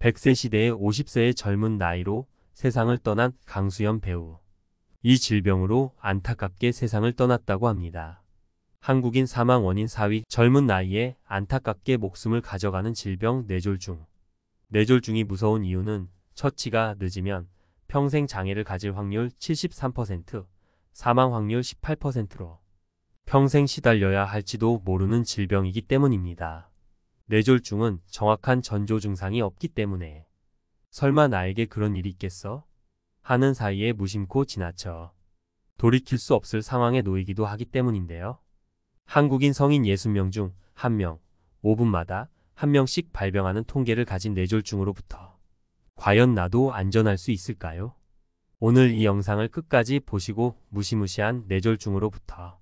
100세 시대의 50세의 젊은 나이로 세상을 떠난 강수연 배우. 이 질병으로 안타깝게 세상을 떠났다고 합니다. 한국인 사망 원인 4위, 젊은 나이에 안타깝게 목숨을 가져가는 질병 뇌졸중. 뇌졸중이 무서운 이유는 처치가 늦으면 평생 장애를 가질 확률 73%, 사망 확률 18%로 평생 시달려야 할지도 모르는 질병이기 때문입니다. 뇌졸중은 정확한 전조 증상이 없기 때문에 설마 나에게 그런 일이 있겠어? 하는 사이에 무심코 지나쳐 돌이킬 수 없을 상황에 놓이기도 하기 때문인데요. 한국인 성인 60명 중 1명, 5분마다 1명씩 발병하는 통계를 가진 뇌졸중으로부터 과연 나도 안전할 수 있을까요? 오늘 이 영상을 끝까지 보시고 무시무시한 뇌졸중으로부터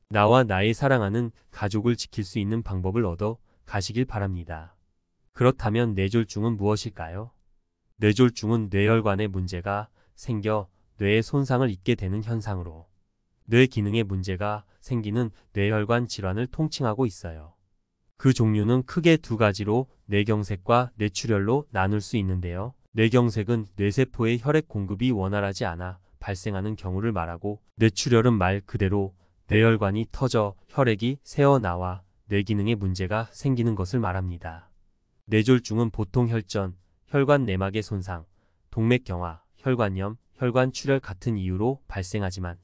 나와 나의 사랑하는 가족을 지킬 수 있는 방법을 얻어 가시길 바랍니다. 그렇다면 뇌졸중은 무엇일까요? 뇌졸중은 뇌혈관에 문제가 생겨 뇌에 손상을 입게 되는 현상으로 뇌 기능에 문제가 생기는 뇌혈관 질환을 통칭하고 있어요. 그 종류는 크게 두 가지로 뇌경색과 뇌출혈로 나눌 수 있는데요. 뇌경색은 뇌세포의 혈액 공급이 원활하지 않아 발생하는 경우를 말하고, 뇌출혈은 말 그대로 뇌혈관이 터져 혈액이 새어나와 뇌 기능에 문제가 생기는 것을 말합니다. 뇌졸중은 보통 혈전, 혈관 내막의 손상, 동맥경화, 혈관염, 혈관출혈 같은 이유로 발생하지만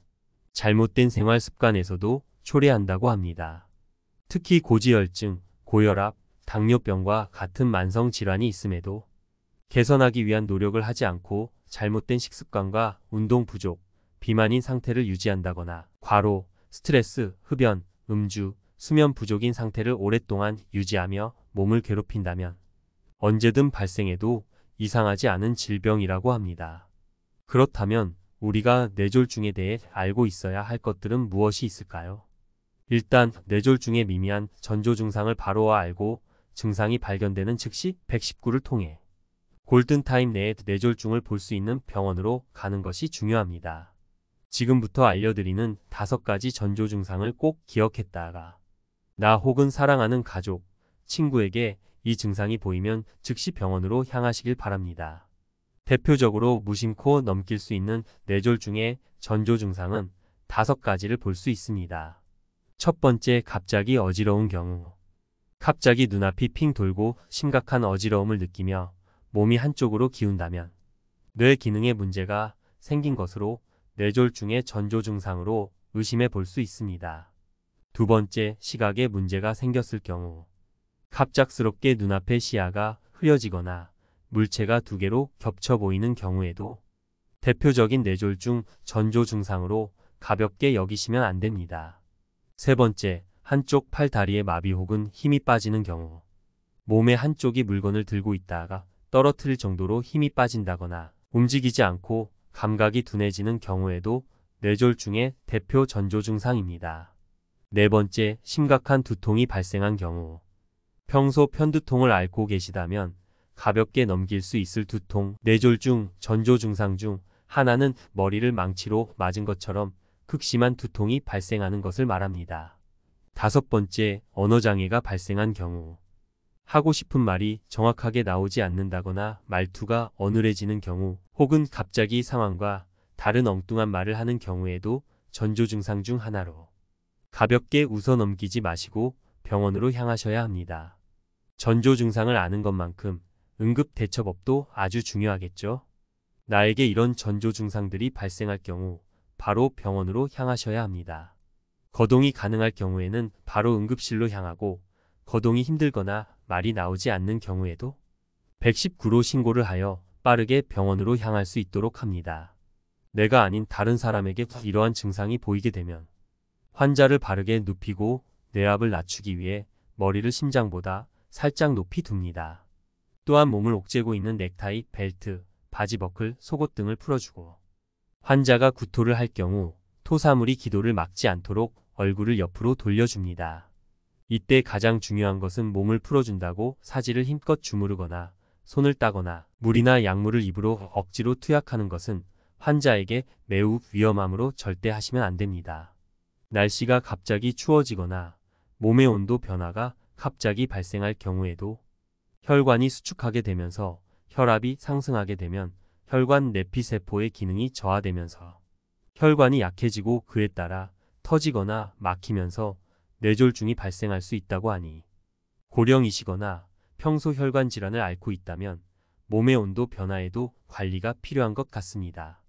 잘못된 생활 습관에서도 초래한다고 합니다. 특히 고지혈증, 고혈압, 당뇨병과 같은 만성 질환이 있음에도 개선하기 위한 노력을 하지 않고 잘못된 식습관과 운동 부족, 비만인 상태를 유지한다거나 과로, 스트레스, 흡연, 음주, 수면 부족인 상태를 오랫동안 유지하며 몸을 괴롭힌다면 언제든 발생해도 이상하지 않은 질병이라고 합니다. 그렇다면 우리가 뇌졸중에 대해 알고 있어야 할 것들은 무엇이 있을까요? 일단 뇌졸중의 미미한 전조 증상을 바로 알고 증상이 발견되는 즉시 119를 통해 골든타임 내에 뇌졸중을 볼 수 있는 병원으로 가는 것이 중요합니다. 지금부터 알려드리는 5가지 전조 증상을 꼭 기억했다가 나 혹은 사랑하는 가족, 친구에게 이 증상이 보이면 즉시 병원으로 향하시길 바랍니다. 대표적으로 무심코 넘길 수 있는 뇌졸중의 전조 증상은 5가지를 볼 수 있습니다. 첫 번째, 갑자기 어지러운 경우. 갑자기 눈앞이 핑 돌고 심각한 어지러움을 느끼며 몸이 한쪽으로 기운다면 뇌 기능에 문제가 생긴 것으로 뇌졸중의 전조 증상으로 의심해 볼 수 있습니다. 두 번째, 시각에 문제가 생겼을 경우. 갑작스럽게 눈앞의 시야가 흐려지거나 물체가 두 개로 겹쳐 보이는 경우에도 대표적인 뇌졸중 전조 증상으로 가볍게 여기시면 안 됩니다. 세 번째, 한쪽 팔 다리에 마비 혹은 힘이 빠지는 경우. 몸의 한쪽이 물건을 들고 있다가 떨어뜨릴 정도로 힘이 빠진다거나 움직이지 않고 감각이 둔해지는 경우에도 뇌졸중의 대표 전조 증상입니다. 네 번째, 심각한 두통이 발생한 경우. 평소 편두통을 앓고 계시다면 가볍게 넘길 수 있을 두통, 뇌졸중 전조 증상 중 하나는 머리를 망치로 맞은 것처럼 극심한 두통이 발생하는 것을 말합니다. 다섯 번째, 언어장애가 발생한 경우. 하고 싶은 말이 정확하게 나오지 않는다거나 말투가 어눌해지는 경우, 혹은 갑자기 상황과 다른 엉뚱한 말을 하는 경우에도 전조 증상 중 하나로 가볍게 웃어 넘기지 마시고 병원으로 향하셔야 합니다. 전조 증상을 아는 것만큼 응급 대처법도 아주 중요하겠죠. 나에게 이런 전조 증상들이 발생할 경우 바로 병원으로 향하셔야 합니다. 거동이 가능할 경우에는 바로 응급실로 향하고, 거동이 힘들거나 말이 나오지 않는 경우에도 119로 신고를 하여 빠르게 병원으로 향할 수 있도록 합니다. 내가 아닌 다른 사람에게 이러한 증상이 보이게 되면 환자를 바르게 눕히고 뇌압을 낮추기 위해 머리를 심장보다 살짝 높이 둡니다. 또한 몸을 옥죄고 있는 넥타이, 벨트, 바지 버클, 속옷 등을 풀어주고, 환자가 구토를 할 경우 토사물이 기도를 막지 않도록 얼굴을 옆으로 돌려줍니다. 이때 가장 중요한 것은 몸을 풀어준다고 사지를 힘껏 주무르거나 손을 따거나 물이나 약물을 입으로 억지로 투약하는 것은 환자에게 매우 위험하므로 절대 하시면 안 됩니다. 날씨가 갑자기 추워지거나 몸의 온도 변화가 갑자기 발생할 경우에도 혈관이 수축하게 되면서 혈압이 상승하게 되면 혈관 내피세포의 기능이 저하되면서 혈관이 약해지고 그에 따라 터지거나 막히면서 뇌졸중이 발생할 수 있다고 하니 고령이시거나 평소 혈관 질환을 앓고 있다면 몸의 온도 변화에도 관리가 필요한 것 같습니다.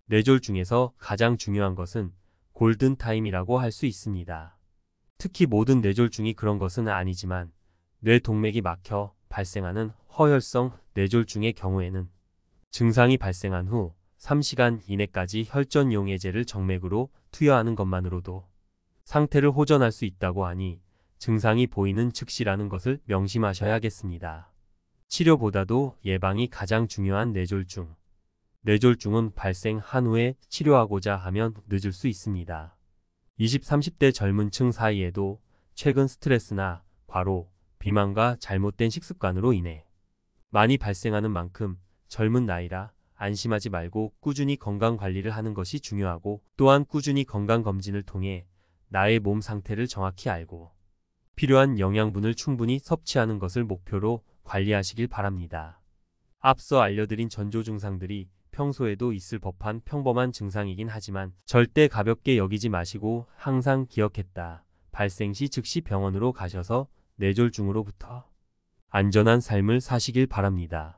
뇌졸중에서 가장 중요한 것은 골든타임이라고 할 수 있습니다. 특히 모든 뇌졸중이 그런 것은 아니지만 뇌동맥이 막혀 발생하는 허혈성 뇌졸중의 경우에는 증상이 발생한 후 3시간 이내까지 혈전용해제를 정맥으로 투여하는 것만으로도 상태를 호전할 수 있다고 하니 증상이 보이는 즉시라는 것을 명심하셔야겠습니다. 치료보다도 예방이 가장 중요한 뇌졸중. 뇌졸중은 발생한 후에 치료하고자 하면 늦을 수 있습니다. 20, 30대 젊은 층 사이에도 최근 스트레스나 과로, 비만과 잘못된 식습관으로 인해 많이 발생하는 만큼 젊은 나이라 안심하지 말고 꾸준히 건강관리를 하는 것이 중요하고 또한 꾸준히 건강검진을 통해 나의 몸 상태를 정확히 알고 필요한 영양분을 충분히 섭취하는 것을 목표로 관리하시길 바랍니다. 앞서 알려드린 전조 증상들이 평소에도 있을 법한 평범한 증상이긴 하지만 절대 가볍게 여기지 마시고 항상 기억했다. 발생 시 즉시 병원으로 가셔서 뇌졸중으로부터 안전한 삶을 사시길 바랍니다.